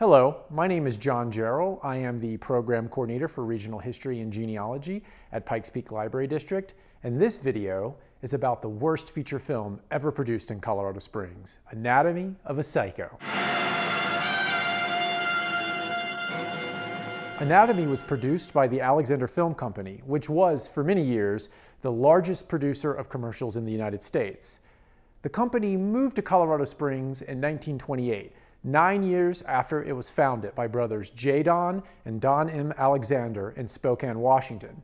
Hello, my name is John Jarrell. I am the Program Coordinator for Regional History and Genealogy at Pikes Peak Library District, and this video is about the worst feature film ever produced in Colorado Springs, Anatomy of a Psycho. Anatomy was produced by the Alexander Film Company, which was, for many years, the largest producer of commercials in the United States. The company moved to Colorado Springs in 1928, 9 years after it was founded by brothers J. Don and Don M. Alexander in Spokane, Washington.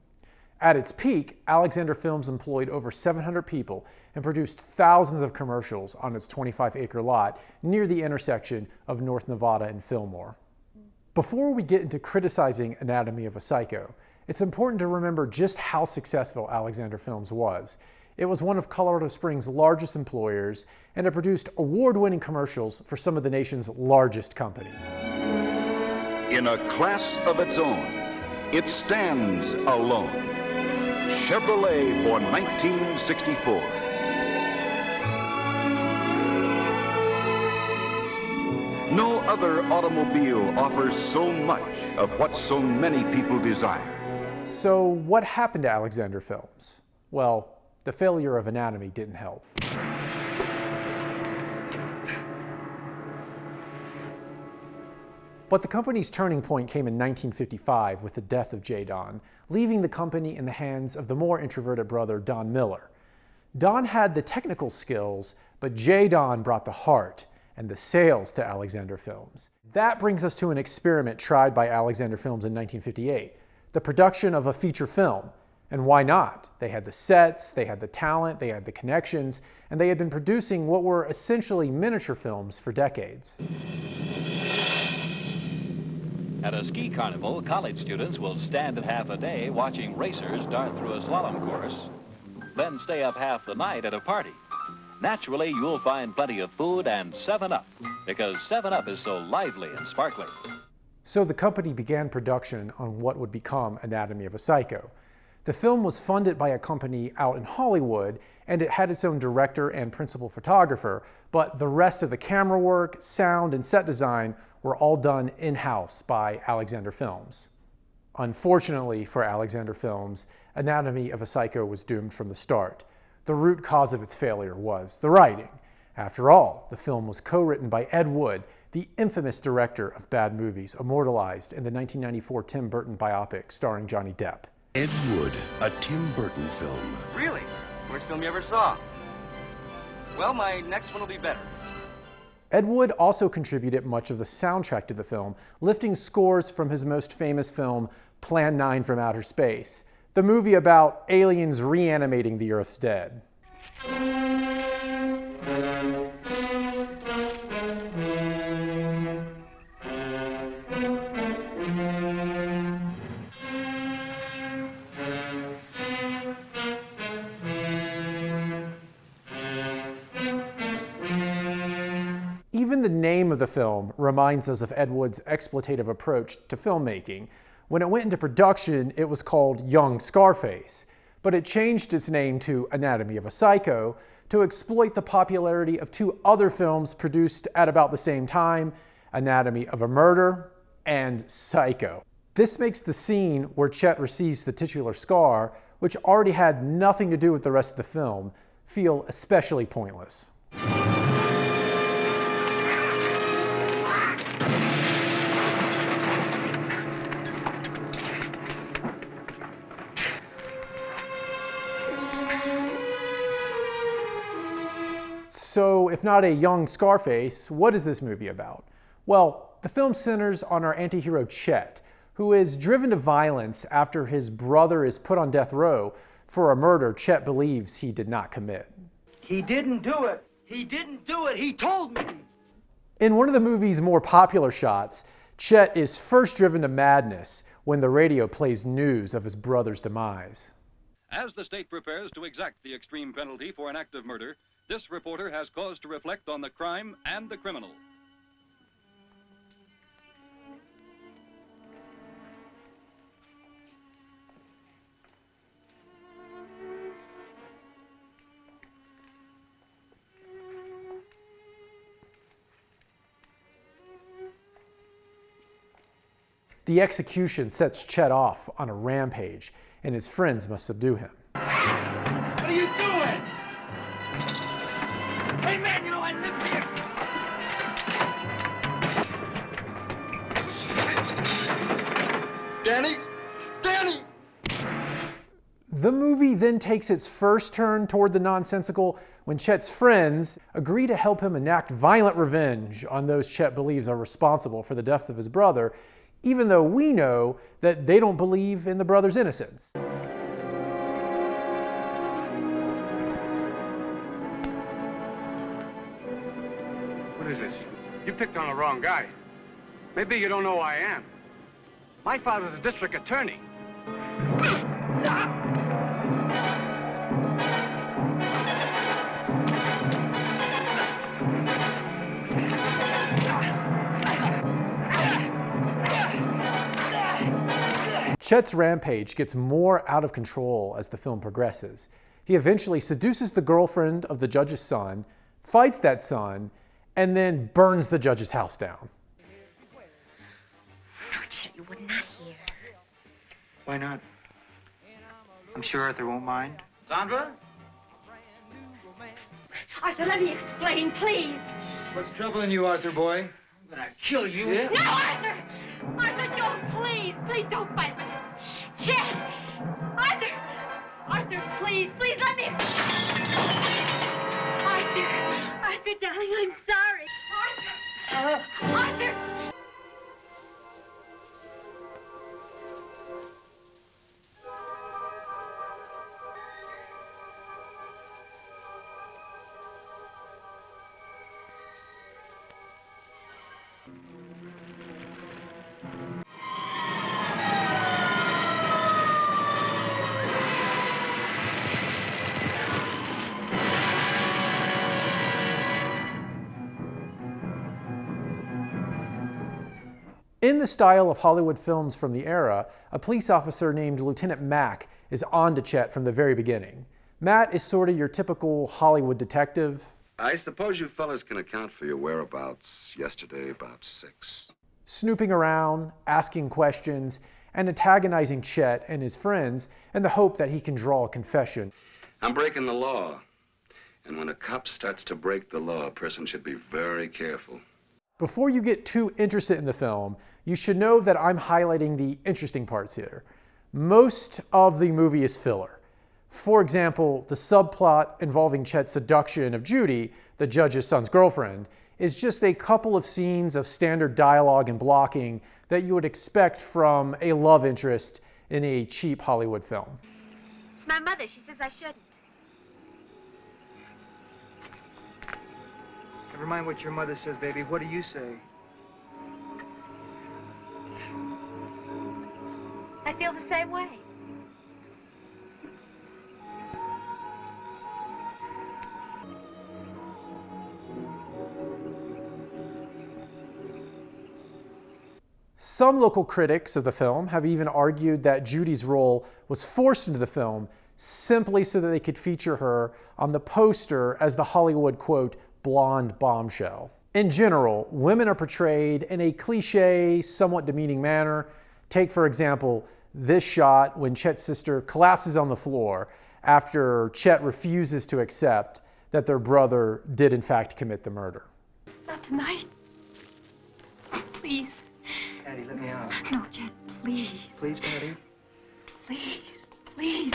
At its peak, Alexander Films employed over 700 people and produced thousands of commercials on its 25-acre lot near the intersection of North Nevada and Fillmore. Before we get into criticizing Anatomy of a Psycho, it's important to remember just how successful Alexander Films was. It was one of Colorado Springs' largest employers, and it produced award-winning commercials for some of the nation's largest companies. In a class of its own, it stands alone. Chevrolet for 1964. No other automobile offers so much of what so many people desire. So what happened to Alexander Films? Well, the failure of Anatomy didn't help. But the company's turning point came in 1955 with the death of J. Don, leaving the company in the hands of the more introverted brother Don Miller. Don had the technical skills, but J. Don brought the heart and the sales to Alexander Films. That brings us to an experiment tried by Alexander Films in 1958, the production of a feature film. And why not? They had the sets, they had the talent, they had the connections, and they had been producing what were essentially miniature films for decades. At a ski carnival, college students will stand at half a day watching racers dart through a slalom course, then stay up half the night at a party. Naturally, you'll find plenty of food and 7-Up, because 7-Up is so lively and sparkling. So the company began production on what would become Anatomy of a Psycho. The film was funded by a company out in Hollywood, and it had its own director and principal photographer, but the rest of the camera work, sound, and set design were all done in-house by Alexander Films. Unfortunately for Alexander Films, Anatomy of a Psycho was doomed from the start. The root cause of its failure was the writing. After all, the film was co-written by Ed Wood, the infamous director of bad movies immortalized in the 1994 Tim Burton biopic starring Johnny Depp. Ed Wood, a Tim Burton film. Really? Worst film you ever saw? Well, my next one will be better. Ed Wood also contributed much of the soundtrack to the film, lifting scores from his most famous film, Plan 9 from Outer Space, the movie about aliens reanimating the Earth's dead. Even the name of the film reminds us of Ed Wood's exploitative approach to filmmaking. When it went into production, it was called Young Scarface, but it changed its name to Anatomy of a Psycho to exploit the popularity of two other films produced at about the same time, Anatomy of a Murder and Psycho. This makes the scene where Chet receives the titular scar, which already had nothing to do with the rest of the film, feel especially pointless. So, if not a young Scarface, what is this movie about? Well, the film centers on our anti-hero Chet, who is driven to violence after his brother is put on death row for a murder Chet believes he did not commit. He didn't do it. He didn't do it. He told me. In one of the movie's more popular shots, Chet is first driven to madness when the radio plays news of his brother's demise. As the state prepares to exact the extreme penalty for an act of murder, this reporter has cause to reflect on the crime and the criminal. The execution sets Chet off on a rampage, and his friends must subdue him. What are you doing? Hey, man, you know I live here. Danny! Danny! The movie then takes its first turn toward the nonsensical when Chet's friends agree to help him enact violent revenge on those Chet believes are responsible for the death of his brother, even though we know that they don't believe in the brother's innocence. What is this? You picked on the wrong guy. Maybe you don't know who I am. My father's a district attorney. Chet's rampage gets more out of control as the film progresses. He eventually seduces the girlfriend of the judge's son, fights that son, and then burns the judge's house down. No, Chet, you would not hear. Why not? I'm sure Arthur won't mind. Sandra? Arthur, let me explain, please. What's troubling you, Arthur boy? I'm gonna kill you. Yeah? No, Arthur! Arthur, don't, please. Please don't fight with him. Chet! Arthur! Arthur, please, please let me... Arthur! Arthur, darling, I'm sorry. Arthur! Arthur! In the style of Hollywood films from the era, a police officer named Lieutenant Mack is on to Chet from the very beginning. Matt is sort of your typical Hollywood detective. I suppose you fellas can account for your whereabouts yesterday about 6. Snooping around, asking questions, and antagonizing Chet and his friends in the hope that he can draw a confession. I'm breaking the law. And when a cop starts to break the law, a person should be very careful. Before you get too interested in the film, you should know that I'm highlighting the interesting parts here. Most of the movie is filler. For example, the subplot involving Chet's seduction of Judy, the judge's son's girlfriend, is just a couple of scenes of standard dialogue and blocking that you would expect from a love interest in a cheap Hollywood film. It's my mother. She says I shouldn't. Never mind what your mother says, baby. What do you say? I feel the same way. Some local critics of the film have even argued that Judy's role was forced into the film simply so that they could feature her on the poster as the Hollywood, quote, blonde bombshell. In general, women are portrayed in a cliche, somewhat demeaning manner. Take, for example, this shot when Chet's sister collapses on the floor after Chet refuses to accept that their brother did in fact commit the murder. Not tonight. Please. Daddy, let me out. No, Chet, please. Please, Daddy. Please, please.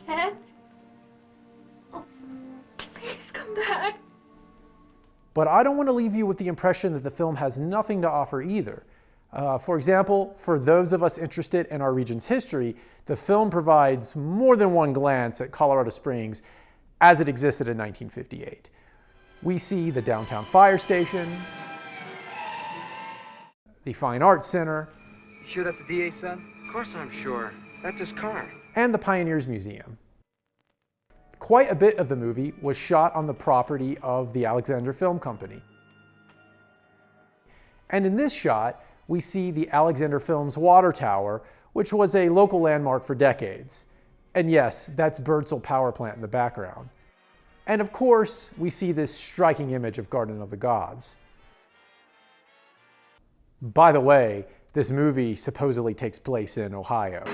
Chet? Oh, please come back. But I don't want to leave you with the impression that the film has nothing to offer either. For example, for those of us interested in our region's history, the film provides more than one glance at Colorado Springs as it existed in 1958. We see the downtown fire station, the Fine Arts Center. You sure that's the DA's son? Of course I'm sure. That's his car. And the Pioneers Museum. Quite a bit of the movie was shot on the property of the Alexander Film Company. And in this shot, we see the Alexander Films water tower, which was a local landmark for decades. And yes, that's Birdsell Power Plant in the background. And of course, we see this striking image of Garden of the Gods. By the way, this movie supposedly takes place in Ohio.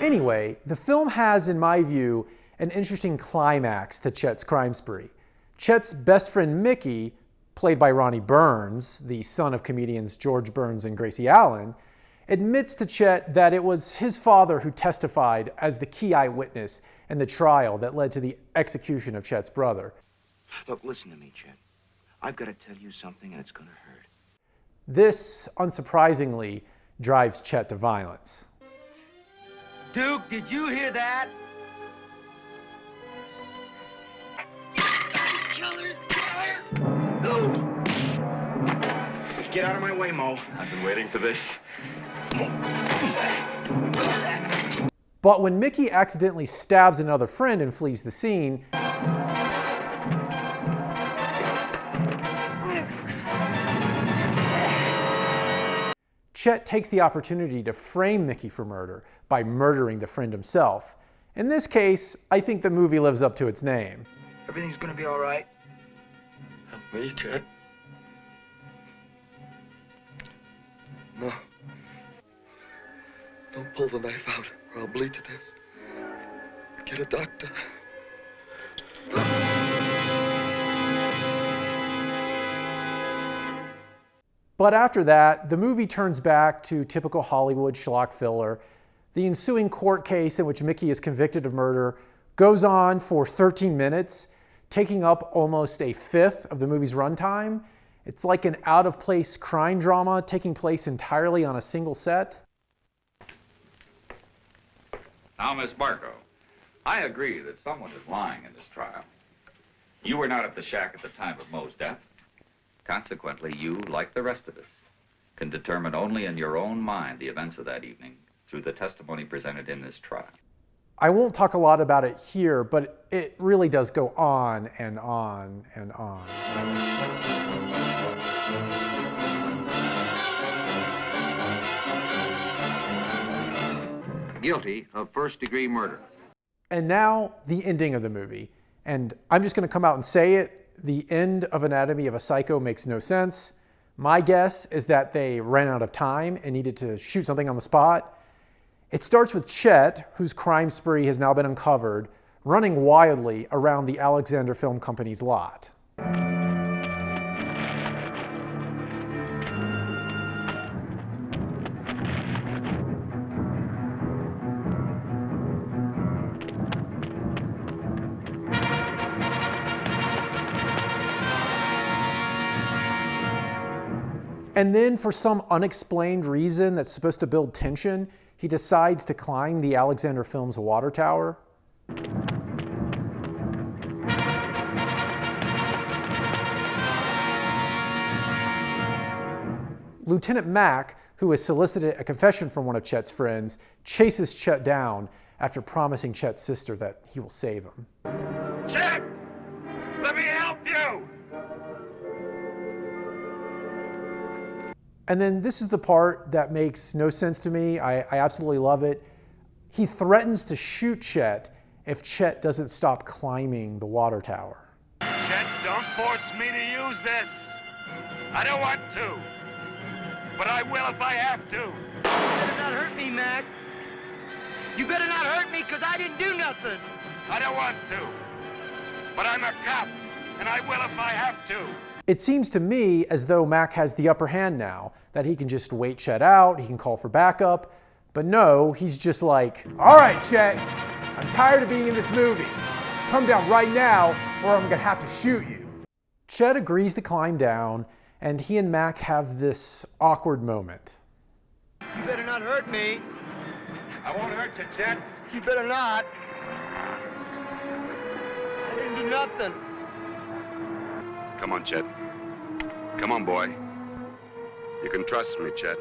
Anyway, the film has, in my view, an interesting climax to Chet's crime spree. Chet's best friend Mickey, played by Ronnie Burns, the son of comedians George Burns and Gracie Allen, admits to Chet that it was his father who testified as the key eyewitness in the trial that led to the execution of Chet's brother. Look, listen to me, Chet. I've got to tell you something, and it's going to hurt. This, unsurprisingly, drives Chet to violence. Duke, did you hear that? Killer's fire! Get out of my way, Mo. I've been waiting for this. But when Mickey accidentally stabs another friend and flees the scene, Chet takes the opportunity to frame Mickey for murder by murdering the friend himself. In this case, I think the movie lives up to its name. Everything's gonna be all right. Help me, Chet. No. Don't pull the knife out, or I'll bleed to death. Get a doctor. But after that, the movie turns back to typical Hollywood schlock filler. The ensuing court case in which Mickey is convicted of murder goes on for 13 minutes, taking up almost a fifth of the movie's runtime. It's like an out-of-place crime drama taking place entirely on a single set. Now, Miss Barco, I agree that someone is lying in this trial. You were not at the shack at the time of Moe's death. Consequently, you, like the rest of us, can determine only in your own mind the events of that evening through the testimony presented in this trial. I won't talk a lot about it here, but it really does go on and on and on. Guilty of first-degree murder. And now, the ending of the movie. And I'm just going to come out and say it. The end of Anatomy of a Psycho makes no sense. My guess is that they ran out of time and needed to shoot something on the spot. It starts with Chet, whose crime spree has now been uncovered, running wildly around the Alexander Film Company's lot. And then, for some unexplained reason that's supposed to build tension, he decides to climb the Alexander Films water tower. Lieutenant Mack, who has solicited a confession from one of Chet's friends, chases Chet down after promising Chet's sister that he will save him. Chet! Let me help you! And then this is the part that makes no sense to me. I absolutely love it. He threatens to shoot Chet if Chet doesn't stop climbing the water tower. Chet, don't force me to use this. I don't want to. But I will if I have to. You better not hurt me, Mac. You better not hurt me, because I didn't do nothing. I don't want to. But I'm a cop, and I will if I have to. It seems to me as though Mac has the upper hand now, that he can just wait Chet out, he can call for backup. But no, he's just like, all right, Chet, I'm tired of being in this movie. Come down right now, or I'm gonna have to shoot you. Chet agrees to climb down, and he and Mac have this awkward moment. You better not hurt me. I won't hurt you, Chet. You better not. I didn't do nothing. Come on, Chet. Come on, boy. You can trust me, Chet.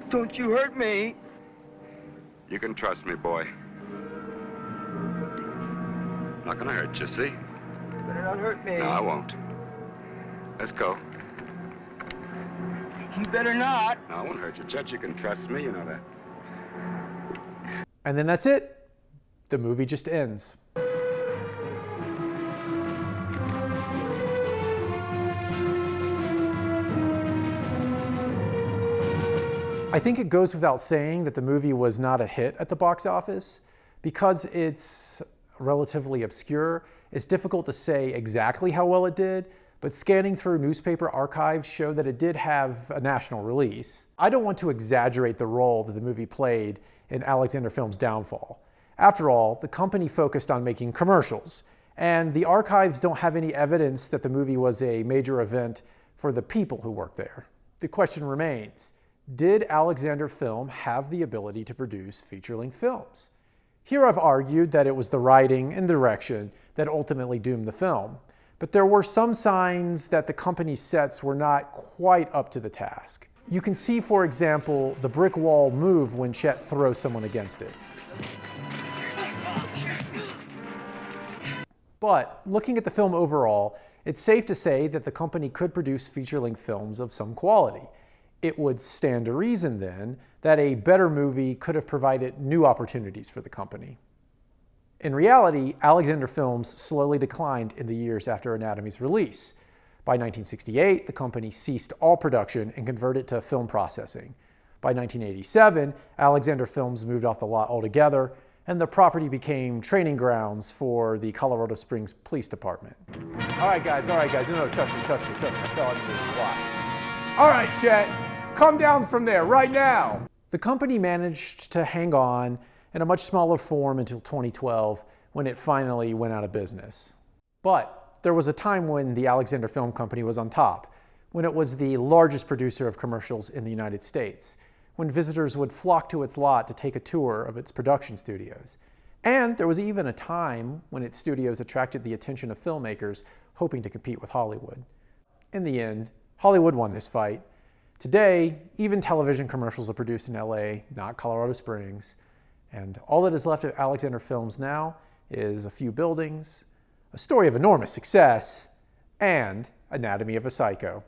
Don't you hurt me. You can trust me, boy. I'm not gonna hurt you, see? You better not hurt me. No, I won't. Let's go. You better not. No, I won't hurt you, Chet. You can trust me, you know that. And then that's it. The movie just ends. I think it goes without saying that the movie was not a hit at the box office. Because it's relatively obscure, it's difficult to say exactly how well it did, but scanning through newspaper archives show that it did have a national release. I don't want to exaggerate the role that the movie played in Alexander Film's downfall. After all, the company focused on making commercials, and the archives don't have any evidence that the movie was a major event for the people who worked there. The question remains, did Alexander Film have the ability to produce feature-length films? Here I've argued that it was the writing and direction that ultimately doomed the film, but there were some signs that the company's sets were not quite up to the task. You can see, for example, the brick wall move when Chet throws someone against it. But looking at the film overall, it's safe to say that the company could produce feature-length films of some quality. It would stand to reason then that a better movie could have provided new opportunities for the company. In reality, Alexander Films slowly declined in the years after Anatomy's release. By 1968, the company ceased all production and converted to film processing. By 1987, Alexander Films moved off the lot altogether, and the property became training grounds for the Colorado Springs Police Department. All right, guys, no, trust me, I saw it in the plot. All right, Chet, come down from there right now. The company managed to hang on in a much smaller form until 2012, when it finally went out of business. But there was a time when the Alexander Film Company was on top, when it was the largest producer of commercials in the United States, when visitors would flock to its lot to take a tour of its production studios. And there was even a time when its studios attracted the attention of filmmakers hoping to compete with Hollywood. In the end, Hollywood won this fight. Today, even television commercials are produced in LA, not Colorado Springs. And all that is left of Alexander Films now is a few buildings, a story of enormous success, and Anatomy of a Psycho.